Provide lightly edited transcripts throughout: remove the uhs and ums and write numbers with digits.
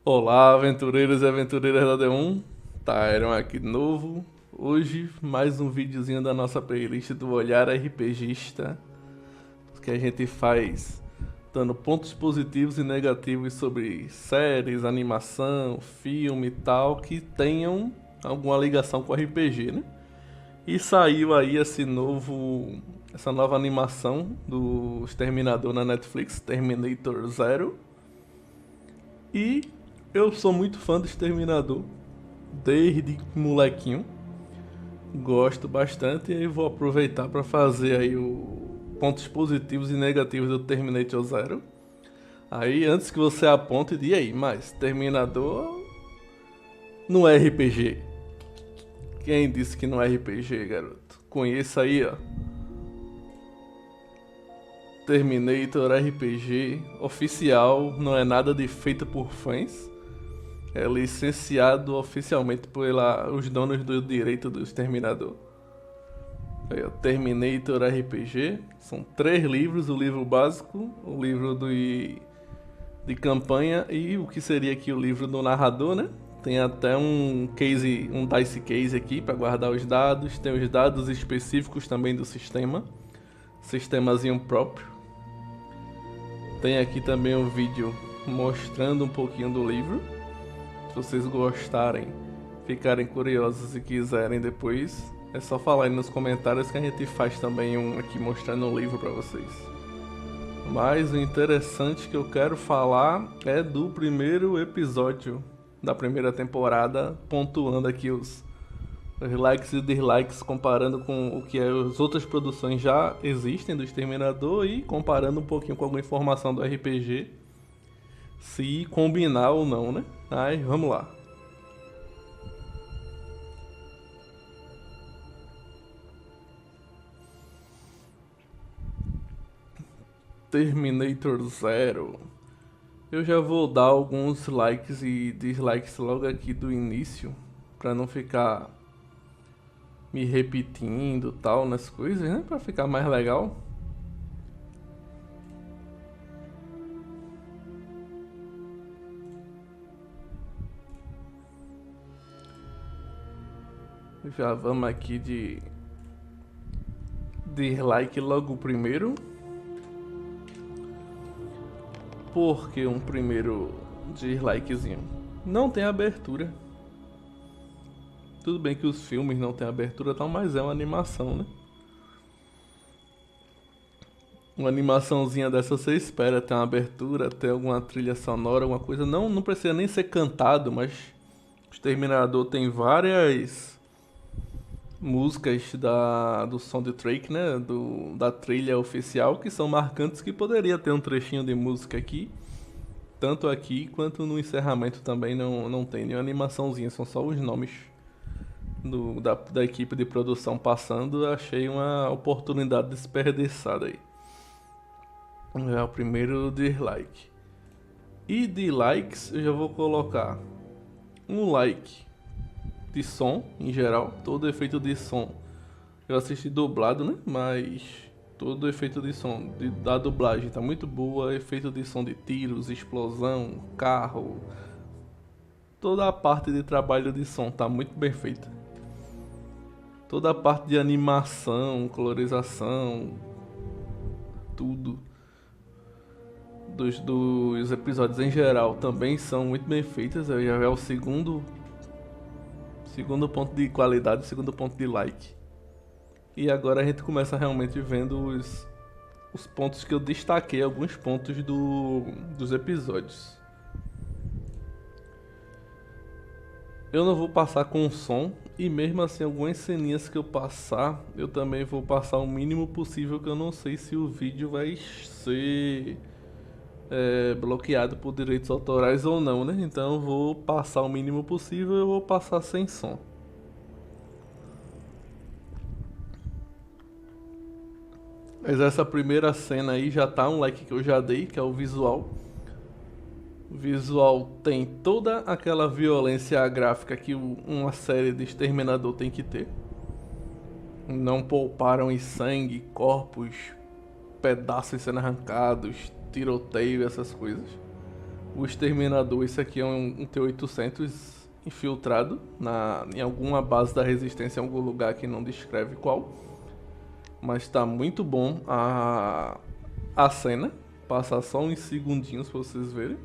Olá, aventureiros e aventureiras da D1, Tyron aqui de novo. Hoje, mais um videozinho da nossa playlist do Olhar RPGista, que a gente faz dando pontos positivos e negativos sobre séries, animação, filme e tal, que tenham alguma ligação com RPG, né? E saiu aí essa nova animação do Exterminador na Netflix, Terminator Zero. E eu sou muito fã do Exterminador, desde molequinho. Gosto bastante e aí vou aproveitar para fazer aí o pontos positivos e negativos do Terminator Zero. Aí antes que você aponte, diga aí, mas Terminador não é RPG. Quem disse que não é RPG, garoto? Conheça aí, ó. Terminator RPG oficial, não é nada de feito por fãs. É licenciado oficialmente pelos donos do direito do Exterminador. Aí, ó, Terminator RPG. São 3 livros, o livro básico, o livro de campanha e o que seria aqui o livro do narrador, né? Tem até um case, um dice case aqui para guardar os dados. Tem os dados específicos também do sistema. Sistemazinho próprio. Tem aqui também um vídeo mostrando um pouquinho do livro. Se vocês gostarem, ficarem curiosos e quiserem depois, é só falar aí nos comentários que a gente faz também um aqui mostrando o livro pra vocês. Mas o interessante que eu quero falar é do primeiro episódio da primeira temporada, pontuando aqui os likes e dislikes, comparando com o que as outras produções já existem do Exterminador e comparando um pouquinho com alguma informação do RPG, se combinar ou não, né? Aí, vamos lá. Terminator Zero. Eu já vou dar alguns likes e dislikes logo aqui do início, pra não ficar me repetindo tal nas coisas, né? Pra ficar mais legal. Já vamos aqui de dislike logo o primeiro. Por que um primeiro dislikezinho? Não tem abertura. Tudo bem que os filmes não tem abertura tal, mas é uma animação, né? Uma animaçãozinha dessa você espera ter uma abertura, ter alguma trilha sonora, alguma coisa. Não precisa nem ser cantado, mas o Exterminador tem várias músicas do soundtrack, né? Da trilha oficial que são marcantes, que poderia ter um trechinho de música aqui. Tanto aqui quanto no encerramento também não tem nenhuma animaçãozinha, são só os nomes da equipe de produção passando. Achei uma oportunidade desperdiçada aí. É o primeiro dislike. E de likes eu já vou colocar um like de som em geral, todo efeito de som. Eu assisti dublado, né? Mas todo efeito de som da dublagem tá muito boa, efeito de som de tiros, explosão, carro, toda a parte de trabalho de som tá muito bem feita. Toda a parte de animação, colorização, tudo dos episódios em geral também são muito bem feitas. Já é o segundo ponto de qualidade, segundo ponto de like. E agora a gente começa realmente vendo os pontos que eu destaquei, alguns pontos dos episódios. Eu não vou passar com som, e mesmo assim algumas ceninhas que eu passar, eu também vou passar o mínimo possível, que eu não sei se o vídeo vai ser bloqueado por direitos autorais ou não, né? Então eu vou passar o mínimo possível, eu vou passar sem som. Mas essa primeira cena aí já tá um like que eu já dei, que é o visual. O visual tem toda aquela violência gráfica que uma série de Exterminador tem que ter. Não pouparam em sangue, corpos, pedaços sendo arrancados, tiroteio, essas coisas. O Exterminador, esse aqui é um T-800 infiltrado em alguma base da resistência, em algum lugar que não descreve qual. Mas tá muito bom a cena. Passar só uns segundinhos pra vocês verem.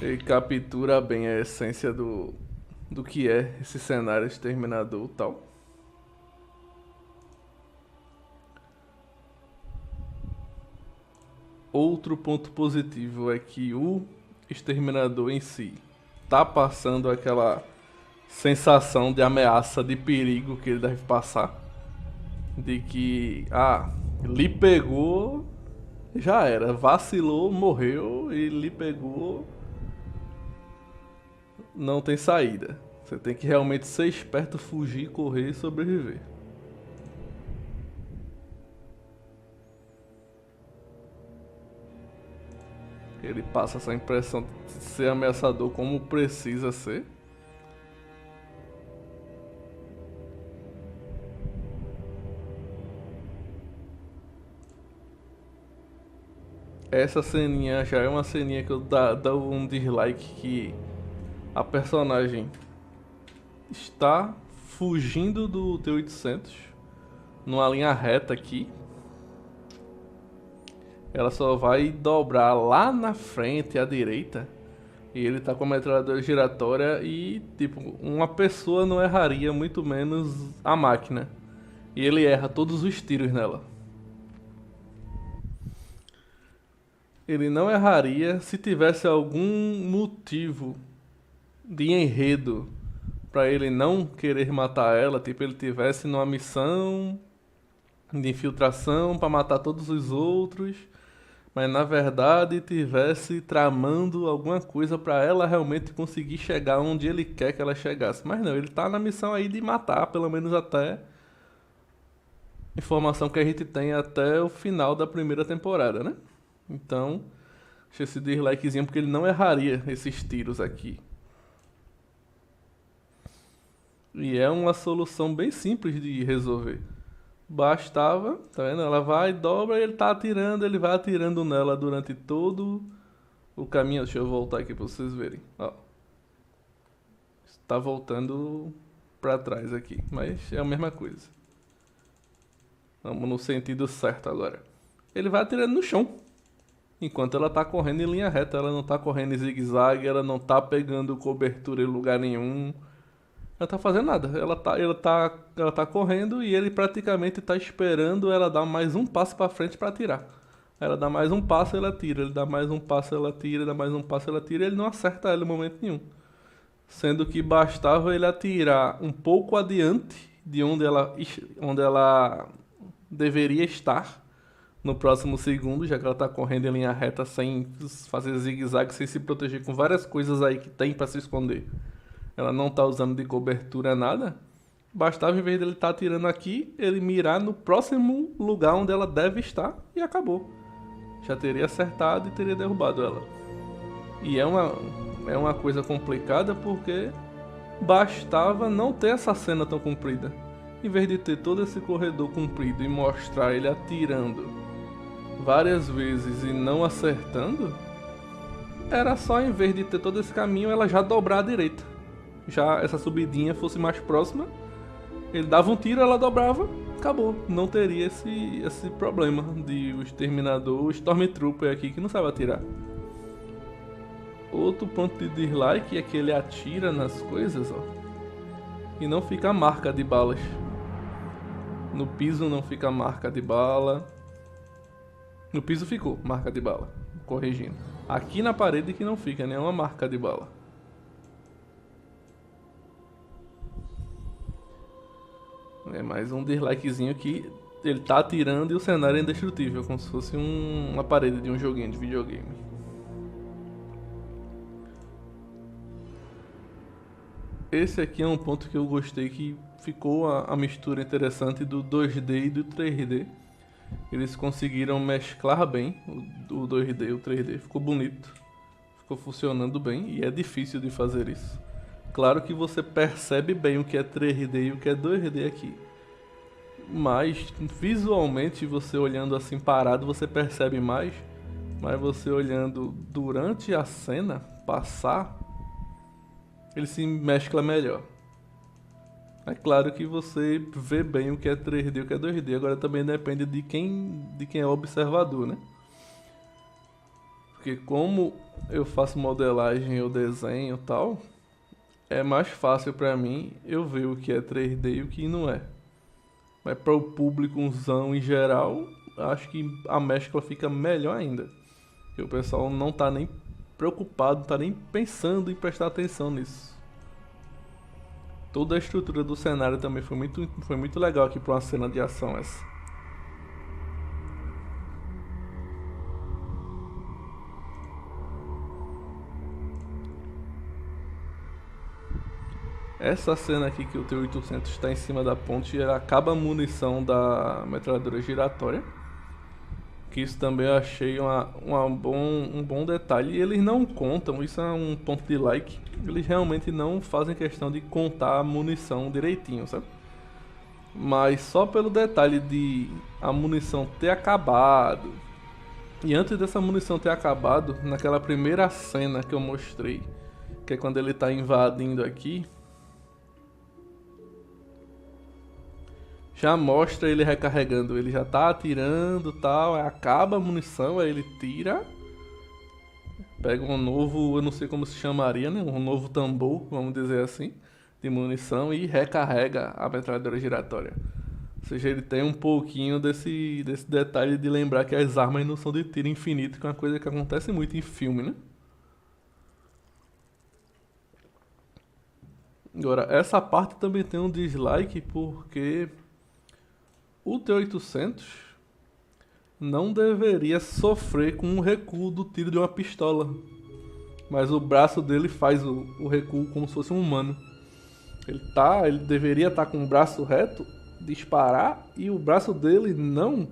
Ele captura bem a essência do que é esse cenário Exterminador e tal. Outro ponto positivo é que o Exterminador em si tá passando aquela sensação de ameaça, de perigo que ele deve passar. De que, lhe pegou, já era. Vacilou, morreu e lhe pegou, não tem saída. Você tem que realmente ser esperto, fugir, correr e sobreviver. Ele passa essa impressão de ser ameaçador como precisa ser. Essa ceninha já é uma ceninha que eu dou um dislike, que a personagem está fugindo do T-800 numa linha reta aqui. Ela só vai dobrar lá na frente à direita. E ele tá com a metralhadora giratória e, tipo, uma pessoa não erraria, muito menos a máquina. E ele erra todos os tiros nela. Ele não erraria se tivesse algum motivo de enredo pra ele não querer matar ela. Tipo, ele tivesse numa missão de infiltração pra matar todos os outros, mas na verdade tivesse tramando alguma coisa pra ela realmente conseguir chegar onde ele quer que ela chegasse. Mas não, ele tá na missão aí de matar, pelo menos até informação que a gente tem até o final da primeira temporada, né? Então, deixa esse dislikezinho porque ele não erraria esses tiros aqui. E é uma solução bem simples de resolver. Bastava, tá vendo? Ela vai, dobra e ele tá atirando, ele vai atirando nela durante todo o caminho. Deixa eu voltar aqui pra vocês verem. Ó. Tá voltando pra trás aqui, mas é a mesma coisa. Vamos no sentido certo agora. Ele vai atirando no chão. Enquanto ela tá correndo em linha reta, ela não tá correndo em zigue-zague, ela não tá pegando cobertura em lugar nenhum. Ela tá fazendo nada. Ela tá correndo e ele praticamente tá esperando ela dar mais um passo pra frente pra atirar. Ela dá mais um passo, ela tira. Ele dá mais um passo, ela tira. Dá mais um passo, ela tira. Ele não acerta ela em momento nenhum. Sendo que bastava ele atirar um pouco adiante de onde ela deveria estar no próximo segundo, já que ela tá correndo em linha reta sem fazer zigue-zague, sem se proteger com várias coisas aí que tem pra se esconder. Ela não tá usando de cobertura nada. Bastava, em vez dele estar atirando aqui, ele mirar no próximo lugar onde ela deve estar e acabou. Já teria acertado e teria derrubado ela. E é uma coisa complicada porque bastava não ter essa cena tão comprida. Em vez de ter todo esse corredor comprido e mostrar ele atirando várias vezes e não acertando, era só, em vez de ter todo esse caminho, ela já dobrar à direita. Já essa subidinha fosse mais próxima, ele dava um tiro, ela dobrava, acabou. Não teria esse problema de o Exterminador, o Stormtrooper aqui que não sabe atirar. Outro ponto de dislike é que ele atira nas coisas, ó, e não fica a marca de balas. No piso não fica a marca de bala. No piso ficou marca de bala, corrigindo. Aqui na parede que não fica nenhuma marca de bala. É mais um dislikezinho que ele tá atirando e o cenário é indestrutível, como se fosse uma parede de um joguinho de videogame. Esse aqui é um ponto que eu gostei, que ficou a mistura interessante do 2D e do 3D. Eles conseguiram mesclar bem o 2D e o 3D, ficou bonito, ficou funcionando bem e é difícil de fazer isso. Claro que você percebe bem o que é 3D e o que é 2D aqui. Mas visualmente, você olhando assim parado, você percebe mais. Mas você olhando durante a cena passar, ele se mescla melhor. É claro que você vê bem o que é 3D e o que é 2D. Agora também depende de quem é o observador, né? Porque como eu faço modelagem, eu desenho e tal, é mais fácil pra mim eu ver o que é 3D e o que não é. Mas para o público em geral, acho que a mescla fica melhor ainda. Porque o pessoal não tá nem preocupado, não tá nem pensando em prestar atenção nisso. Toda a estrutura do cenário também foi muito legal aqui pra uma cena de ação essa. Essa cena aqui que o T-800 está em cima da ponte, ela acaba a munição da metralhadora giratória. Que isso também eu achei um bom detalhe. E eles não contam, isso é um ponto de like. Eles realmente não fazem questão de contar a munição direitinho, sabe? Mas só pelo detalhe de a munição ter acabado. E antes dessa munição ter acabado, naquela primeira cena que eu mostrei, que é quando ele tá invadindo aqui, já mostra ele recarregando. Ele já tá atirando e tal, aí acaba a munição, aí ele tira, pega um novo, eu não sei como se chamaria, né? Um novo tambor, vamos dizer assim, de munição e recarrega a metralhadora giratória. Ou seja, ele tem um pouquinho desse detalhe de lembrar que as armas não são de tiro infinito, que é uma coisa que acontece muito em filme, né? Agora, essa parte também tem um dislike porque o T-800 não deveria sofrer com o recuo do tiro de uma pistola. Mas o braço dele faz o recuo como se fosse um humano. Ele deveria estar com o braço reto, disparar e o braço dele não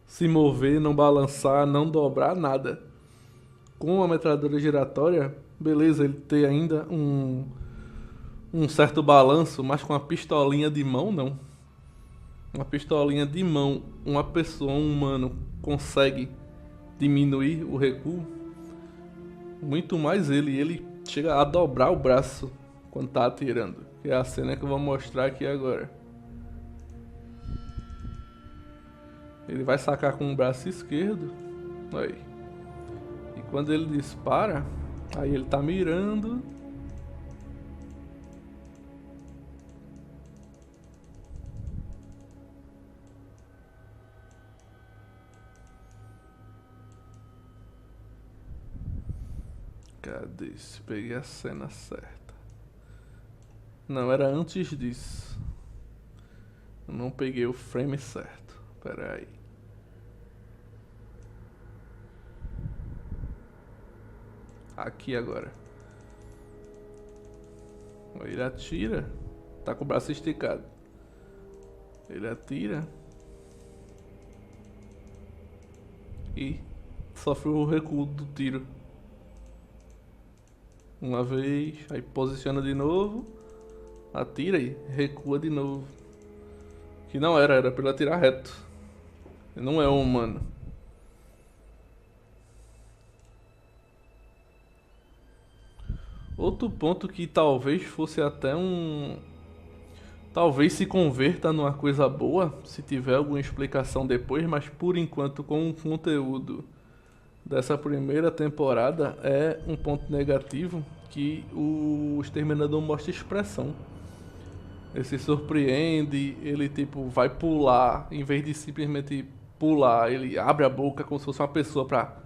se mover, não balançar, não dobrar nada. Com a metralhadora giratória, beleza, ele tem ainda um certo balanço, mas com a pistolinha de mão não. Uma pistolinha de mão, uma pessoa, um humano, consegue diminuir o recuo. Muito mais ele chega a dobrar o braço quando tá atirando. Que é a cena que eu vou mostrar aqui agora. Ele vai sacar com o braço esquerdo. Aí. E quando ele dispara, aí ele tá mirando. Cadê? Se peguei a cena certa. Não, era antes disso. Eu não peguei o frame certo. Pera aí. Aqui agora. Ele atira. Tá com o braço esticado. Ele atira. E sofre o recuo do tiro. Uma vez, aí posiciona de novo, atira e recua de novo. Que não era pra ele atirar reto. Ele não é um humano. Outro ponto que talvez fosse até talvez se converta numa coisa boa, se tiver alguma explicação depois, mas por enquanto com o conteúdo dessa primeira temporada é um ponto negativo que o Exterminador mostra expressão. Ele se surpreende, ele tipo vai pular, em vez de simplesmente pular, ele abre a boca como se fosse uma pessoa pra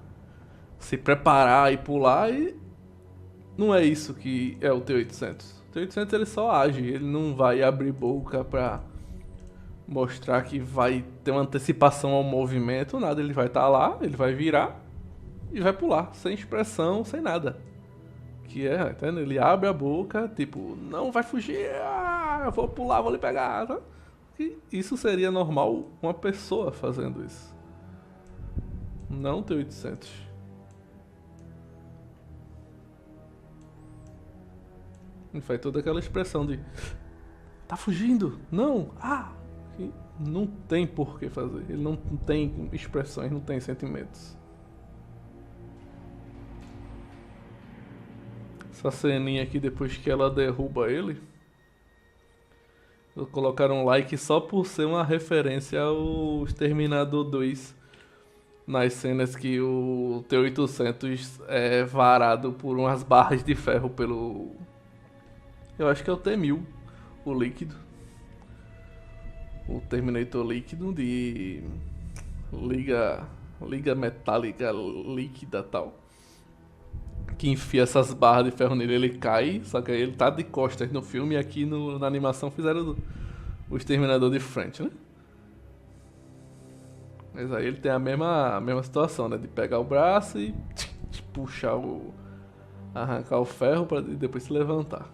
se preparar e pular e não é isso que é o T-800. O T-800 ele só age, ele não vai abrir boca pra mostrar que vai ter uma antecipação ao movimento, nada, ele vai estar lá, ele vai virar e vai pular, sem expressão, sem nada. Que é, entende? Ele abre a boca, tipo, não vai fugir, eu vou pular, vou lhe pegar. Tá? E isso seria normal uma pessoa fazendo isso. Não T-800. Ele faz toda aquela expressão de tá fugindo? Não! Ah! E Não tem por que fazer. Ele não tem expressões, não tem sentimentos. Essa ceninha aqui depois que ela derruba ele. Vou colocar um like só por ser uma referência ao Exterminador 2. Nas cenas que o T-800 é varado por umas barras de ferro pelo... Eu acho que é o T-1000, o líquido. O Terminator líquido de... Liga metálica líquida e tal. Que enfia essas barras de ferro nele, ele cai, só que aí ele tá de costas no filme e aqui na animação fizeram o Exterminador de frente, né? Mas aí ele tem a mesma situação, né? De pegar o braço e puxar arrancar o ferro para depois se levantar.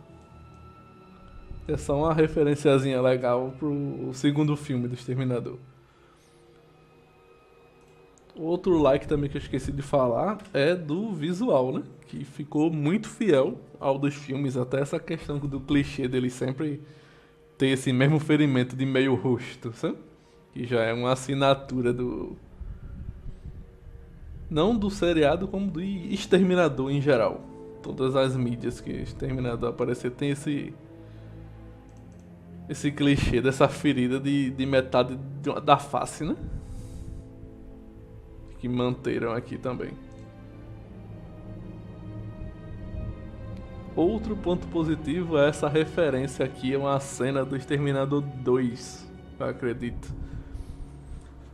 É só uma referenciazinha legal pro segundo filme do Exterminador. Outro like também que eu esqueci de falar é do visual, né? Que ficou muito fiel ao dos filmes, até essa questão do clichê dele sempre ter esse mesmo ferimento de meio rosto, sabe? Que já é uma assinatura do... Não do seriado, como do Exterminador em geral. Todas as mídias que Exterminador aparecer tem esse clichê dessa ferida de metade da face, né? Que manteram aqui também. Outro ponto positivo é essa referência aqui a uma cena do Exterminador 2, eu acredito.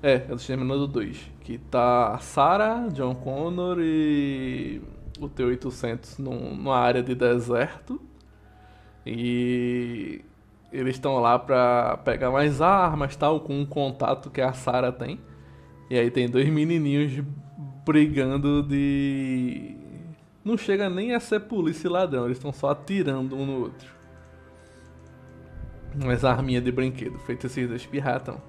É do Exterminador 2, que tá a Sarah, John Connor e o T-800 numa área de deserto. E eles estão lá pra pegar mais armas, tal, com um contato que a Sarah tem. E aí tem dois menininhos brigando de... Não chega nem a ser polícia e ladrão, eles estão só atirando um no outro. Umas arminhas de brinquedo, feito esses dois pirratão.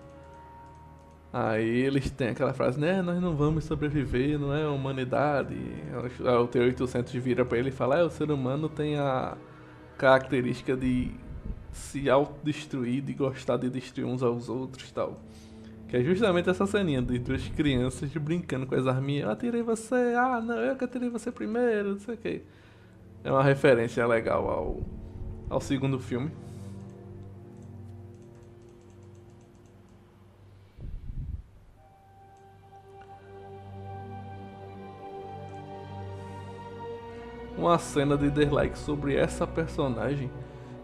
Aí eles têm aquela frase, né, nós não vamos sobreviver, não é a humanidade. Aí o T-800 vira pra ele e fala, o ser humano tem a característica de se autodestruir, de gostar de destruir uns aos outros e tal. Que é justamente essa ceninha de duas crianças brincando com as arminhas. Eu atirei você, não, eu que atirei você primeiro, não sei o que. É uma referência legal ao segundo filme. Uma cena de dislike sobre essa personagem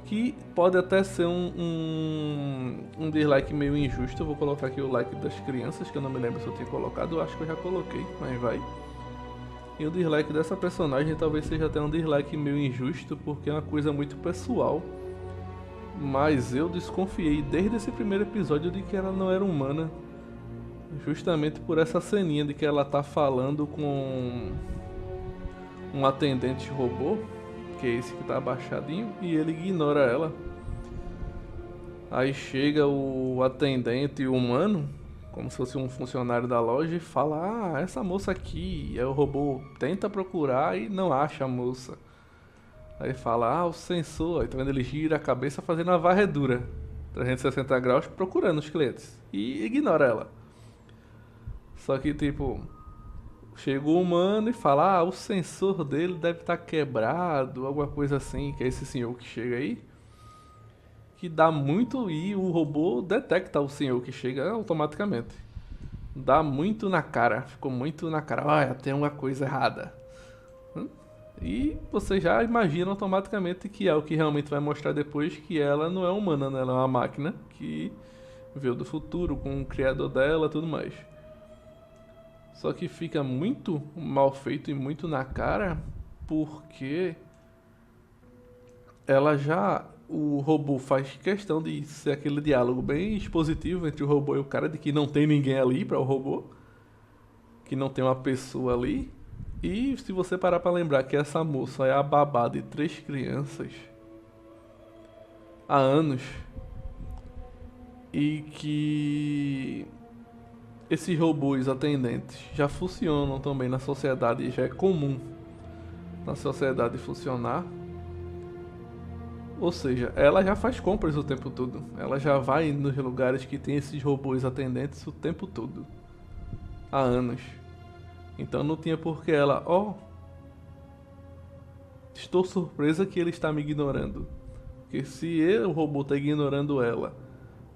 que pode até ser um dislike meio injusto. Eu vou colocar aqui o like das crianças, que eu não me lembro se eu tinha colocado, eu acho que eu já coloquei, mas vai. E o dislike dessa personagem talvez seja até um dislike meio injusto, porque é uma coisa muito pessoal. Mas eu desconfiei desde esse primeiro episódio de que ela não era humana. Justamente por essa ceninha de que ela tá falando com um atendente robô, que é esse que tá abaixadinho, e ele ignora ela. Aí chega o atendente humano, como se fosse um funcionário da loja, e fala, essa moça aqui. Aí o robô tenta procurar e não acha a moça. Aí fala, o sensor. Aí tá vendo, ele gira a cabeça fazendo uma varredura 360 graus procurando os clientes. E ignora ela. Só que tipo... Chega o humano e fala, o sensor dele deve estar quebrado, alguma coisa assim, que é esse senhor que chega aí. Que dá muito e o robô detecta o senhor que chega automaticamente. Dá muito na cara, ficou muito na cara, tem uma coisa errada. E você já imagina automaticamente que é o que realmente vai mostrar depois, que ela não é humana, né? Ela é uma máquina que veio do futuro com o criador dela e tudo mais. Só que fica muito mal feito e muito na cara, porque o robô faz questão de ser aquele diálogo bem expositivo entre o robô e o cara, de que não tem ninguém ali para o robô, que não tem uma pessoa ali. E se você parar para lembrar que essa moça é a babá de 3 crianças há anos, e que esses robôs atendentes já funcionam também na sociedade, já é comum na sociedade funcionar. Ou seja, ela já faz compras o tempo todo. Ela já vai nos lugares que tem esses robôs atendentes o tempo todo. Há anos. Então não tinha por que ela, estou surpresa que ele está me ignorando. Porque se o robô está ignorando ela,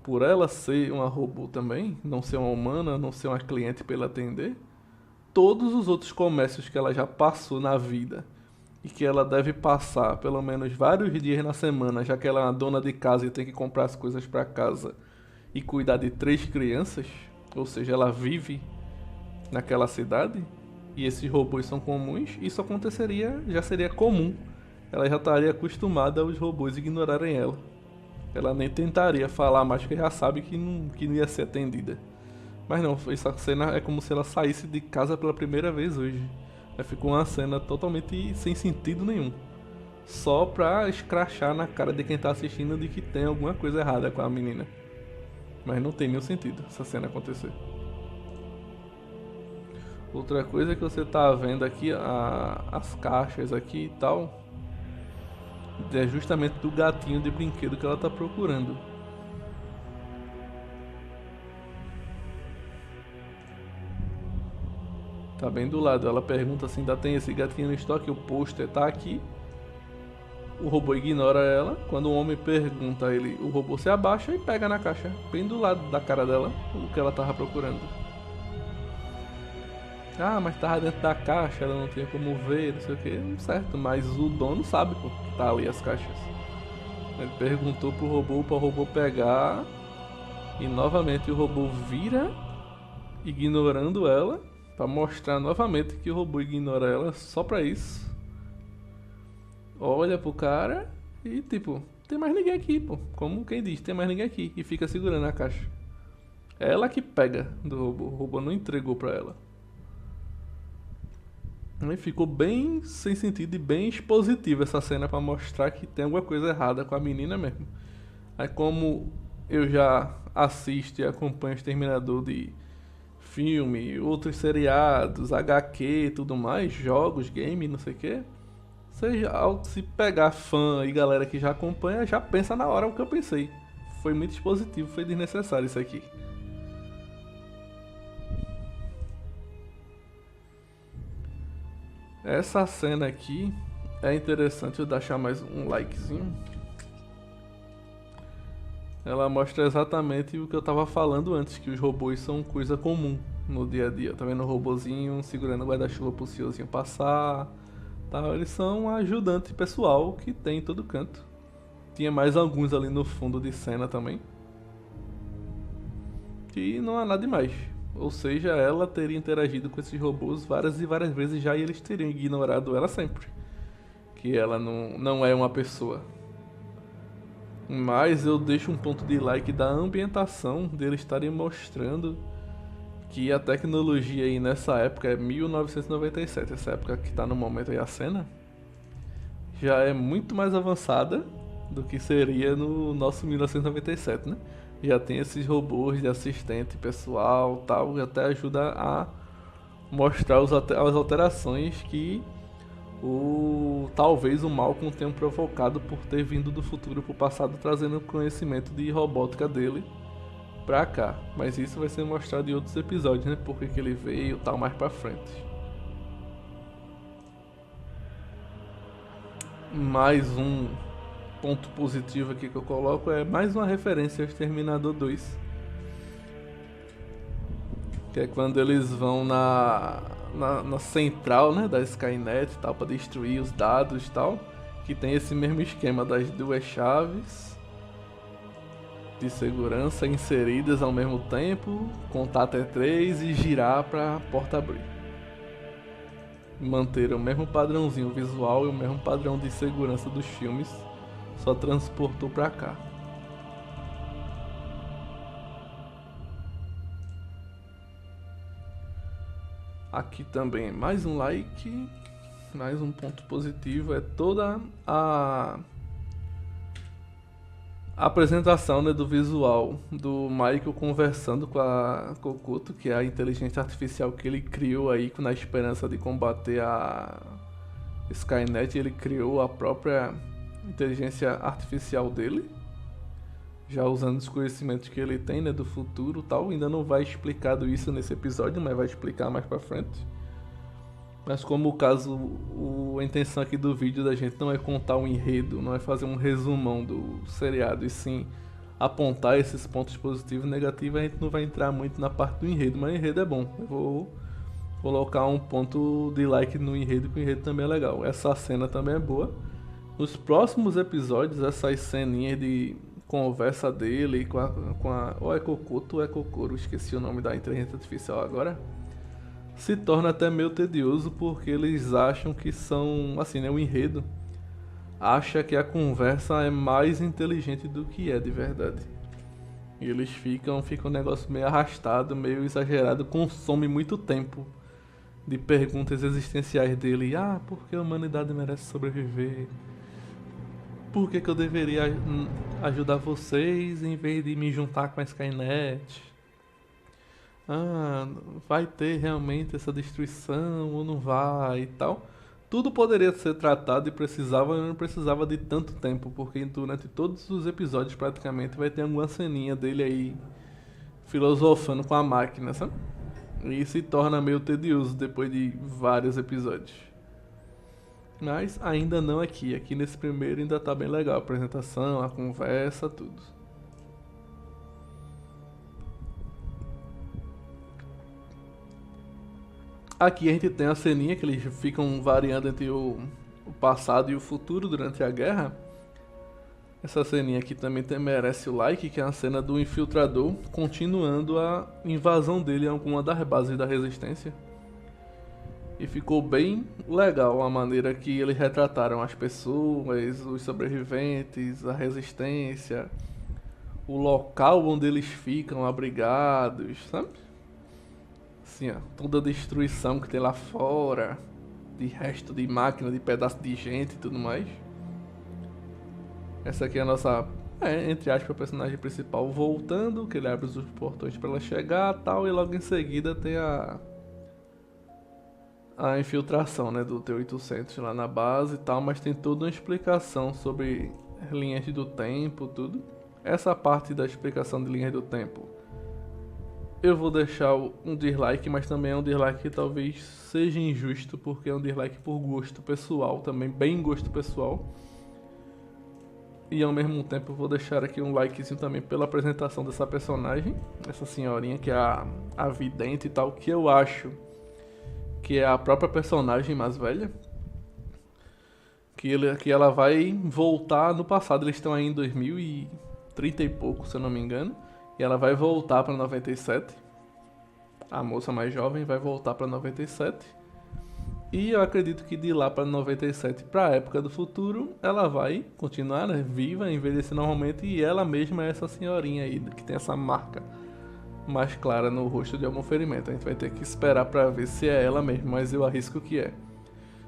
por ela ser uma robô também, não ser uma humana, não ser uma cliente para ele atender, todos os outros comércios que ela já passou na vida e que ela deve passar pelo menos vários dias na semana, já que ela é uma dona de casa e tem que comprar as coisas para casa e cuidar de 3 crianças, ou seja, ela vive naquela cidade e esses robôs são comuns, isso aconteceria, já seria comum. Ela já estaria acostumada aos robôs ignorarem ela. Ela nem tentaria falar mais porque já sabe que não ia ser atendida. Mas não, essa cena é como se ela saísse de casa pela primeira vez hoje. Aí ficou uma cena totalmente sem sentido nenhum. Só pra escrachar na cara de quem tá assistindo de que tem alguma coisa errada com a menina. Mas não tem nenhum sentido essa cena acontecer. Outra coisa que você tá vendo aqui, as caixas aqui e tal, é justamente do gatinho de brinquedo que ela tá procurando. Tá bem do lado. Ela pergunta assim, ainda tem esse gatinho no estoque? O pôster tá aqui. O robô ignora ela. Quando o homem pergunta a ele, o robô se abaixa e pega na caixa, bem do lado da cara dela, o que ela tava procurando. Ah, mas tava dentro da caixa, ela não tinha como ver, não sei o que. Certo, mas o dono sabe, pô, que tá ali as caixas. Ele perguntou pro robô para o robô pegar. E novamente o robô vira, ignorando ela, pra mostrar novamente que o robô ignora ela só pra isso. Olha pro cara e tipo, tem mais ninguém aqui, pô. Como quem diz, tem mais ninguém aqui. E fica segurando a caixa. É ela que pega do robô. O robô não entregou pra ela. E ficou bem sem sentido e bem expositiva essa cena pra mostrar que tem alguma coisa errada com a menina mesmo. Aí como eu já assisto e acompanho o Exterminador de filme, outros seriados, HQ e tudo mais, jogos, game, não sei o que. Você ao se pegar fã e galera que já acompanha, já pensa na hora o que eu pensei. Foi muito expositivo, foi desnecessário isso aqui. Essa cena aqui é interessante, eu deixar mais um likezinho. Ela mostra exatamente o que eu tava falando antes, que os robôs são coisa comum no dia a dia. Tá vendo o robozinho segurando o guarda-chuva pro senhorzinho passar, tal. Eles são um ajudante pessoal que tem em todo canto. Tinha mais alguns ali no fundo de cena também. E não há nada demais. Ou seja, ela teria interagido com esses robôs várias e várias vezes já e eles teriam ignorado ela sempre. Que ela não é uma pessoa. Mas eu deixo um ponto de like da ambientação deles estarem mostrando que a tecnologia aí nessa época é 1997, essa época que tá no momento aí a cena, já é muito mais avançada do que seria no nosso 1997, né? Já tem esses robôs de assistente pessoal tal, que até ajuda a mostrar as alterações que talvez o Malcolm tenha provocado por ter vindo do futuro pro passado trazendo conhecimento de robótica dele pra cá. Mas isso vai ser mostrado em outros episódios, né? Porque que ele veio e tal mais pra frente. Mais um ponto positivo aqui que eu coloco é mais uma referência ao Exterminador 2. Que é quando eles vão na central, né, da Skynet e tal, pra destruir os dados e tal. Que tem esse mesmo esquema das duas chaves de segurança inseridas ao mesmo tempo, contar até 3 e girar pra porta abrir. Manter o mesmo padrãozinho visual e o mesmo padrão de segurança dos filmes, só transportou pra cá. Aqui também mais um like, mais um ponto positivo, é toda a apresentação, né, do visual do Michael conversando com a Cocoto, que é a inteligência artificial que ele criou aí na esperança de combater a Skynet. Ele criou a própria inteligência artificial dele, já usando os conhecimentos que ele tem, né, do futuro e tal. Ainda não vai explicado isso nesse episódio, mas vai explicar mais pra frente. Mas como o caso, a intenção aqui do vídeo da gente não é contar um enredo, não é fazer um resumão do seriado, e sim apontar esses pontos positivos e negativos, a gente não vai entrar muito na parte do enredo, mas o enredo é bom. Eu vou colocar um ponto de like no enredo, que o enredo também é legal. Essa cena também é boa. Nos próximos episódios, essas ceninhas de conversa dele com a ou é Cocoto ou é Kokoro, esqueci o nome da inteligência artificial agora, se torna até meio tedioso, porque eles acham que são, assim, né, o enredo acha que a conversa é mais inteligente do que é de verdade. E eles ficam um negócio meio arrastado, meio exagerado, consome muito tempo de perguntas existenciais dele. Ah, por que a humanidade merece sobreviver? Por que eu deveria ajudar vocês em vez de me juntar com a Skynet? Ah, vai ter realmente essa destruição ou não vai e tal. Tudo poderia ser tratado e precisava, não precisava de tanto tempo, porque durante todos os episódios praticamente vai ter alguma ceninha dele aí filosofando com a máquina, sabe? E se torna meio tedioso depois de vários episódios. Mas ainda não aqui. Aqui nesse primeiro ainda tá bem legal. A apresentação, a conversa, tudo. Aqui a gente tem a ceninha que eles ficam variando entre o passado e o futuro durante a guerra. Essa ceninha aqui também merece o like, que é a cena do infiltrador continuando a invasão dele em alguma das bases da resistência. E ficou bem legal a maneira que eles retrataram as pessoas, os sobreviventes, a resistência, o local onde eles ficam abrigados, sabe? Assim, ó, toda a destruição que tem lá fora, de resto de máquina, de pedaço de gente e tudo mais. Essa aqui é a nossa, entre aspas, a personagem principal voltando, que ele abre os portões para ela chegar e tal, e logo em seguida tem a infiltração, né, do T-800 lá na base e tal, mas tem toda uma explicação sobre linhas do tempo, tudo. Essa parte da explicação de linhas do tempo eu vou deixar um dislike, mas também é um dislike que talvez seja injusto, porque é um dislike por gosto pessoal, também bem gosto pessoal. E ao mesmo tempo eu vou deixar aqui um likezinho também pela apresentação dessa personagem, essa senhorinha que é a vidente e tal, que eu acho que é a própria personagem mais velha. Que ela vai voltar no passado, eles estão aí em 2030 e pouco, se eu não me engano. E ela vai voltar para 97. A moça mais jovem vai voltar para 97. E eu acredito que de lá para 97, para a época do futuro, ela vai continuar, né, viva, envelhecer normalmente. E ela mesma é essa senhorinha aí, que tem essa marca mais clara no rosto de algum ferimento. A gente vai ter que esperar para ver se é ela mesma, mas eu arrisco que é.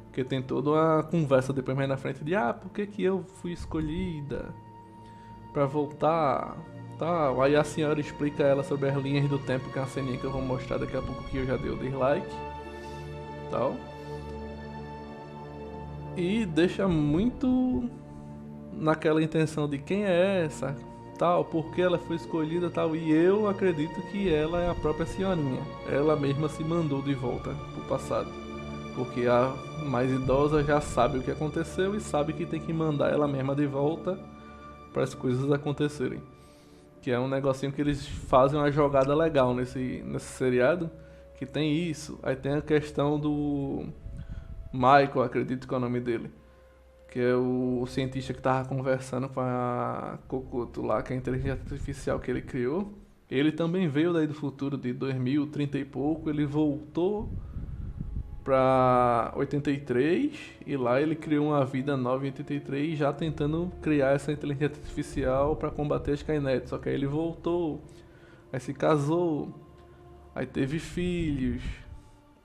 Porque tem toda uma conversa depois mais na frente de por que eu fui escolhida para voltar, tal. Aí a senhora explica ela sobre as linhas do tempo, que é uma ceninha que eu vou mostrar daqui a pouco, que eu já dei o dislike, tal. E deixa muito naquela intenção de quem é essa, tal, por que ela foi escolhida, tal. E eu acredito que ela é a própria senhorinha. Ela mesma se mandou de volta pro passado, porque a mais idosa já sabe o que aconteceu e sabe que tem que mandar ela mesma de volta para as coisas acontecerem. Que é um negocinho que eles fazem uma jogada legal nesse seriado, que tem isso. Aí tem a questão do Michael, acredito que é o nome dele, que é o cientista que tava conversando com a Cocoto lá, que é a inteligência artificial que ele criou. Ele também veio daí do futuro, de 2030 e pouco. Ele voltou pra 83 e lá ele criou uma vida nova em 83, já tentando criar essa inteligência artificial para combater as Skynet. Só que aí ele voltou, aí se casou, aí teve filhos,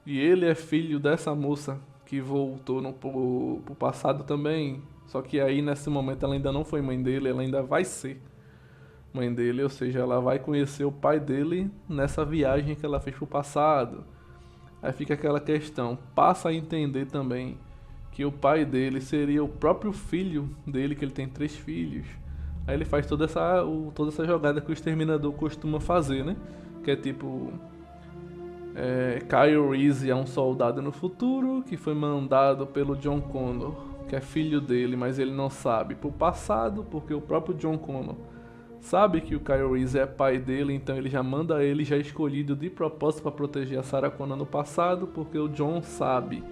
e ele é filho dessa moça que voltou pro passado também. Só que aí nesse momento ela ainda não foi mãe dele, ela ainda vai ser mãe dele, ou seja, ela vai conhecer o pai dele nessa viagem que ela fez pro passado. Aí fica aquela questão, passa a entender também que o pai dele seria o próprio filho dele, que ele tem 3 filhos. Aí ele faz toda essa jogada que o Exterminador costuma fazer, né? Que é tipo... Kyle Reese é um soldado no futuro que foi mandado pelo John Connor, que é filho dele, mas ele não sabe, pro passado, porque o próprio John Connor sabe que o Kyle Reese é pai dele, então ele já manda ele já escolhido de propósito para proteger a Sarah Connor no passado, porque o John sabe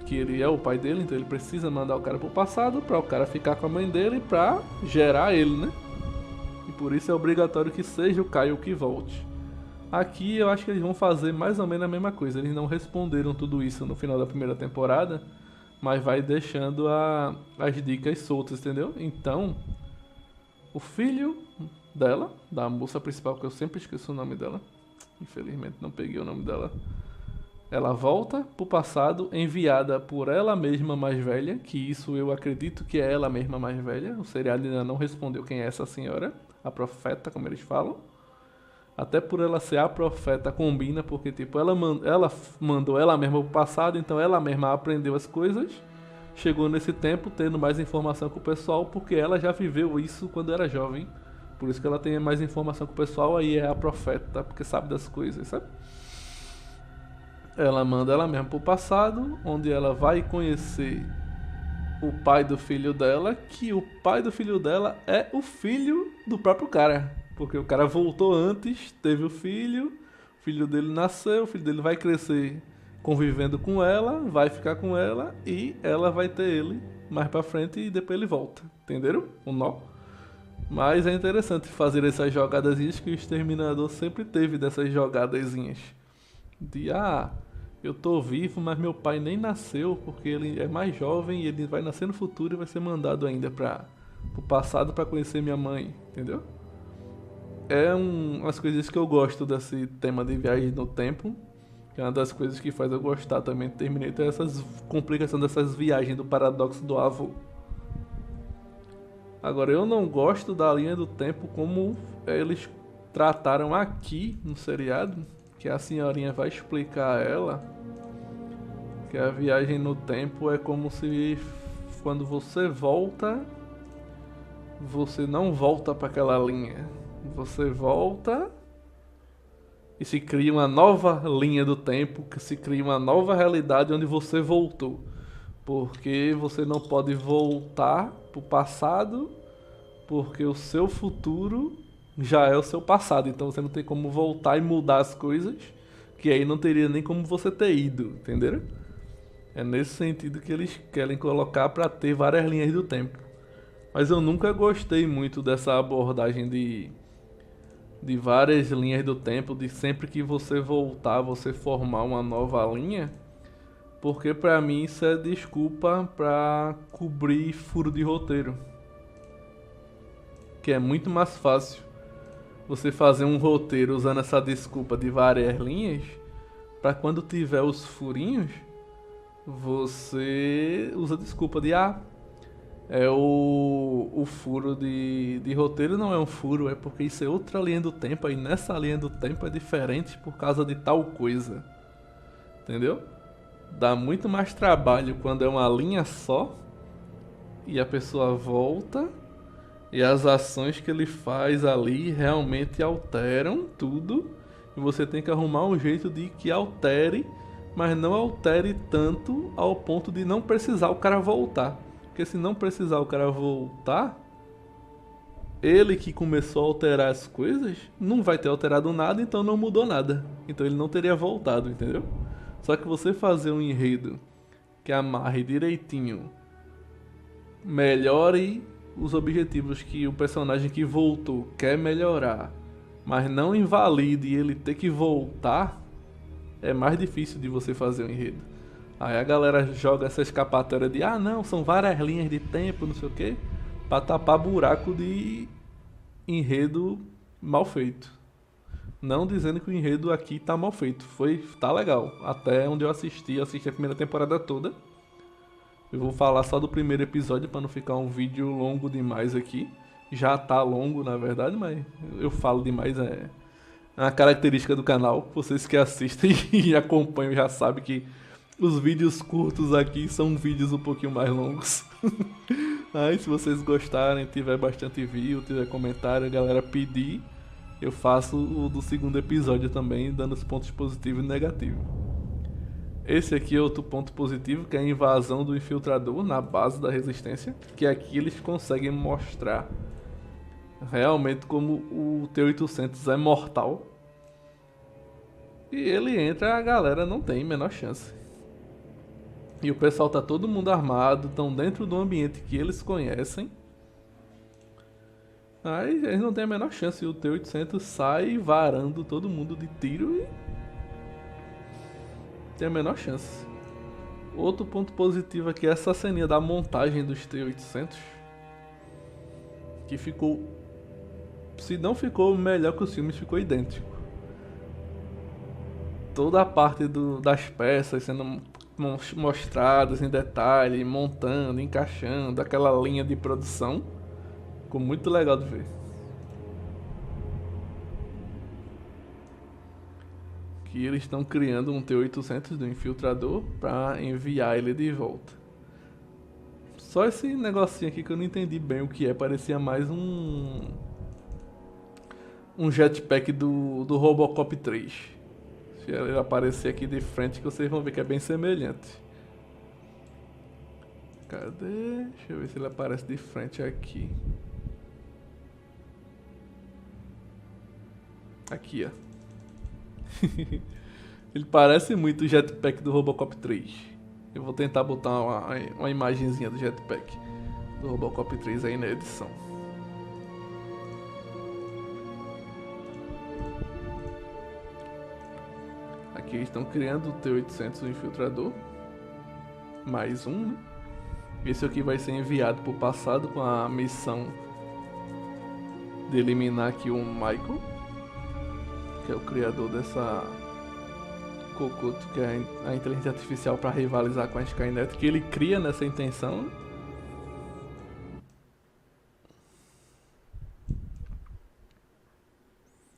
que ele é o pai dele, então ele precisa mandar o cara pro passado para o cara ficar com a mãe dele pra gerar ele, né? E por isso é obrigatório que seja o Kyle que volte. Aqui eu acho que eles vão fazer mais ou menos a mesma coisa. Eles não responderam tudo isso no final da primeira temporada, mas vai deixando as dicas soltas, entendeu? Então, o filho dela, da moça principal, que eu sempre esqueço o nome dela, infelizmente não peguei o nome dela, ela volta pro passado, enviada por ela mesma mais velha, que isso eu acredito que é ela mesma mais velha. O seriado ainda não respondeu quem é essa senhora, a profeta, como eles falam. Até por ela ser a profeta combina, porque tipo, ela mandou ela mesma pro passado, então ela mesma aprendeu as coisas, chegou nesse tempo tendo mais informação com o pessoal, porque ela já viveu isso quando era jovem. Por isso que ela tem mais informação com o pessoal, aí é a profeta, porque sabe das coisas, sabe? Ela manda ela mesma pro passado, onde ela vai conhecer o pai do filho dela, que o pai do filho dela é o filho do próprio cara. Porque o cara voltou antes, teve o filho dele nasceu, o filho dele vai crescer convivendo com ela, vai ficar com ela e ela vai ter ele mais pra frente e depois ele volta. Entenderam? O nó. Mas é interessante fazer essas jogadazinhas que o Exterminador sempre teve dessas jogadazinhas. De eu tô vivo, mas meu pai nem nasceu porque ele é mais jovem e ele vai nascer no futuro e vai ser mandado ainda pro passado pra conhecer minha mãe, entendeu? É umas coisas que eu gosto desse tema de viagem no tempo. Que é uma das coisas que faz eu gostar também de Terminator, é essas complicações dessas viagens do paradoxo do avô. Agora, eu não gosto da linha do tempo como eles trataram aqui no seriado, que a senhorinha vai explicar a ela que a viagem no tempo é como se quando você volta, você não volta para aquela linha. Você volta e se cria uma nova linha do tempo, que se cria uma nova realidade onde você voltou. Porque você não pode voltar pro passado, porque o seu futuro já é o seu passado. Então você não tem como voltar e mudar as coisas, que aí não teria nem como você ter ido, entenderam? É nesse sentido que eles querem colocar para ter várias linhas do tempo. Mas eu nunca gostei muito dessa abordagem de várias linhas do tempo, de sempre que você voltar, você formar uma nova linha, porque pra mim isso é desculpa pra cobrir furo de roteiro. Que é muito mais fácil você fazer um roteiro usando essa desculpa de várias linhas, pra quando tiver os furinhos, você usa a desculpa de o furo de roteiro não é um furo, é porque isso é outra linha do tempo, aí nessa linha do tempo é diferente por causa de tal coisa. Entendeu? Dá muito mais trabalho quando é uma linha só e a pessoa volta e as ações que ele faz ali realmente alteram tudo e você tem que arrumar um jeito de que altere, mas não altere tanto ao ponto de não precisar o cara voltar. Porque se não precisar o cara voltar, ele que começou a alterar as coisas, não vai ter alterado nada, então não mudou nada. Então ele não teria voltado, entendeu? Só que você fazer um enredo que amarre direitinho, melhore os objetivos que o personagem que voltou quer melhorar, mas não invalide ele ter que voltar, é mais difícil de você fazer um enredo. Aí a galera joga essa escapatória de não, são várias linhas de tempo, não sei o que, pra tapar buraco de enredo mal feito. Não dizendo que o enredo aqui tá mal feito, tá legal. Até onde eu assisti a primeira temporada toda. Eu vou falar só do primeiro episódio pra não ficar um vídeo longo demais aqui. Já tá longo na verdade, mas eu falo demais, é uma característica do canal. Vocês que assistem e acompanham já sabem que Os vídeos curtos aqui são vídeos um pouquinho mais longos. Aí se vocês gostarem, tiver bastante view, tiver comentário, a galera pedir, eu faço o do segundo episódio também, dando os pontos positivos e negativos. Esse aqui é outro ponto positivo, que é a invasão do infiltrador na base da resistência, que aqui eles conseguem mostrar realmente como o T-800 é mortal. E ele entra, a galera não tem a menor chance. E o pessoal tá todo mundo armado, estão dentro do ambiente que eles conhecem. Aí eles não têm a menor chance. E o T-800 sai varando todo mundo de tiro e tem a menor chance. Outro ponto positivo aqui é essa ceninha da montagem dos T-800, que ficou, se não ficou melhor que os filmes, ficou idêntico. Toda a parte das peças sendo mostradas em detalhe, montando, encaixando, aquela linha de produção, ficou muito legal de ver. Que eles estão criando um T-800 do infiltrador para enviar ele de volta. Só esse negocinho aqui que eu não entendi bem o que é, parecia mais um jetpack do Robocop 3. Se ele aparecer aqui de frente, que vocês vão ver que é bem semelhante. Cadê? Deixa eu ver se ele aparece de frente aqui. Aqui, ó. Ele parece muito o jetpack do Robocop 3. Eu vou tentar botar uma imagenzinha do jetpack do Robocop 3 aí na edição. Aqui eles estão criando o T-800, o infiltrador. Mais um, né? Esse aqui vai ser enviado para o passado com a missão de eliminar aqui o Michael, que é o criador dessa Cocoto, que é a inteligência artificial para rivalizar com a Skynet, que ele cria nessa intenção.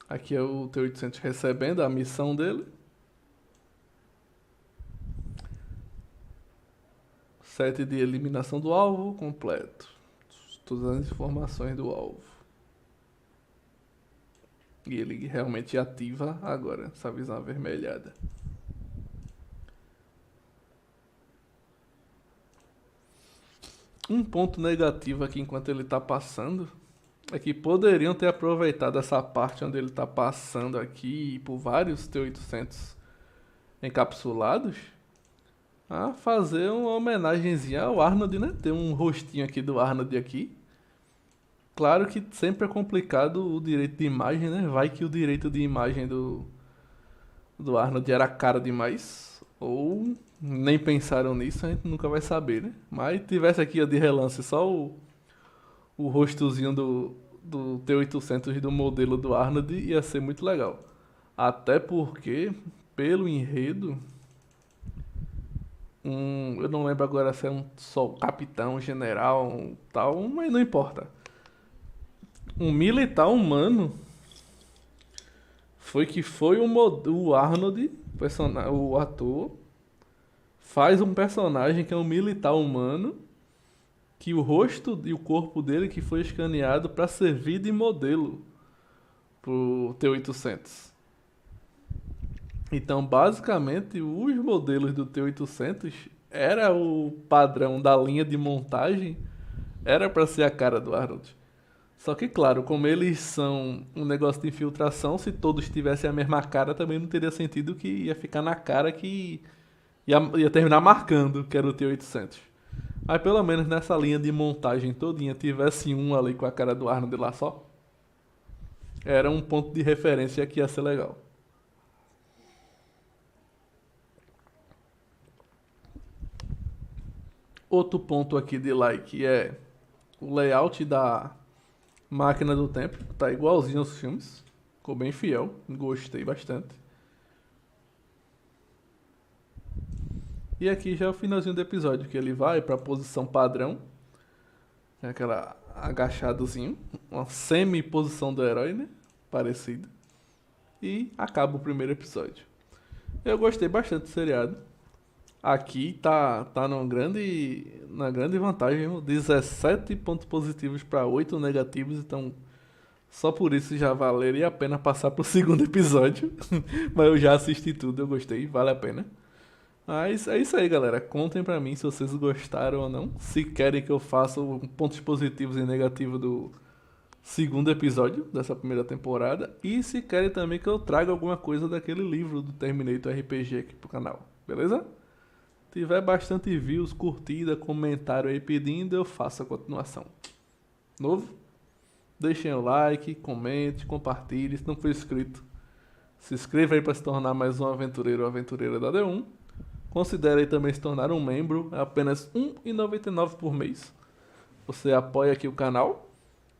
Aqui é o T-800 recebendo a missão dele. Set de eliminação do alvo completo. Todas as informações do alvo. E ele realmente ativa agora essa visão avermelhada. Um ponto negativo aqui enquanto ele está passando é que poderiam ter aproveitado essa parte onde ele está passando aqui por vários T-800 encapsulados a fazer uma homenagenzinha ao Arnold, né? Ter um rostinho aqui do Arnold aqui. Claro que sempre é complicado o direito de imagem, né? Vai que o direito de imagem do Arnold era caro demais. Ou nem pensaram nisso, a gente nunca vai saber, né? Mas tivesse aqui ó, de relance só o rostozinho do T-800 do modelo do Arnold, ia ser muito legal. Até porque, pelo enredo, eu não lembro agora se é só capitão, general, tal, mas não importa. Um militar humano foi o Arnold, o ator, faz um personagem que é um militar humano, que o rosto e o corpo dele que foi escaneado para servir de modelo pro T-800. Então, basicamente, os modelos do T-800 era o padrão da linha de montagem, era para ser a cara do Arnold. Só que, claro, como eles são um negócio de infiltração, se todos tivessem a mesma cara, também não teria sentido, que ia ficar na cara que ia terminar marcando que era o T-800. Aí, pelo menos nessa linha de montagem todinha, tivesse um ali com a cara do Arnold lá só, era um ponto de referência que ia ser legal. Outro ponto aqui de like é o layout da máquina do tempo. Tá igualzinho aos filmes. Ficou bem fiel. Gostei bastante. E aqui já é o finalzinho do episódio, que ele vai para a posição padrão. É aquela agachadozinho. Uma semi-posição do herói, né? Parecida. E acaba o primeiro episódio. Eu gostei bastante do seriado. Aqui tá na grande vantagem, viu? 17 pontos positivos para 8 negativos, então só por isso já valeria a pena passar pro segundo episódio. Mas eu já assisti tudo, eu gostei, vale a pena. Mas é isso aí, galera. Contem pra mim se vocês gostaram ou não. Se querem que eu faça pontos positivos e negativos do segundo episódio dessa primeira temporada. E se querem também que eu traga alguma coisa daquele livro do Terminator RPG aqui pro canal. Beleza? Tiver bastante views, curtida, comentário aí pedindo, eu faço a continuação. Novo? Deixem o like, comente, compartilhe. Se não for inscrito, se inscreva aí para se tornar mais um aventureiro ou aventureira da D1. Considere aí também se tornar um membro, é apenas R$ 1,99 por mês. Você apoia aqui o canal,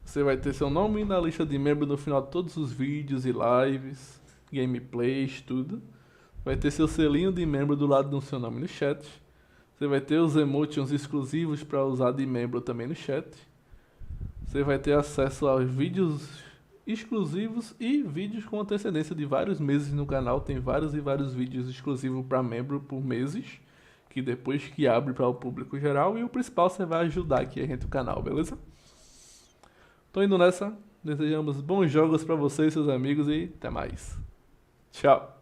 você vai ter seu nome na lista de membros no final de todos os vídeos e lives, gameplays, tudo. Vai ter seu selinho de membro do lado do seu nome no chat. Você vai ter os emotions exclusivos para usar de membro também no chat. Você vai ter acesso aos vídeos exclusivos e vídeos com antecedência de vários meses no canal. Tem vários e vários vídeos exclusivos para membro por meses, que depois que abre para o público geral. E o principal, você vai ajudar aqui a gente o canal, beleza? Tô indo nessa. Desejamos bons jogos para vocês, seus amigos, e até mais. Tchau.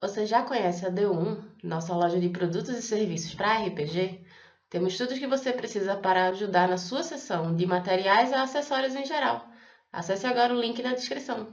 Você já conhece a D1, nossa loja de produtos e serviços para RPG? Temos tudo o que você precisa para ajudar na sua sessão, de materiais a acessórios em geral. Acesse agora o link na descrição.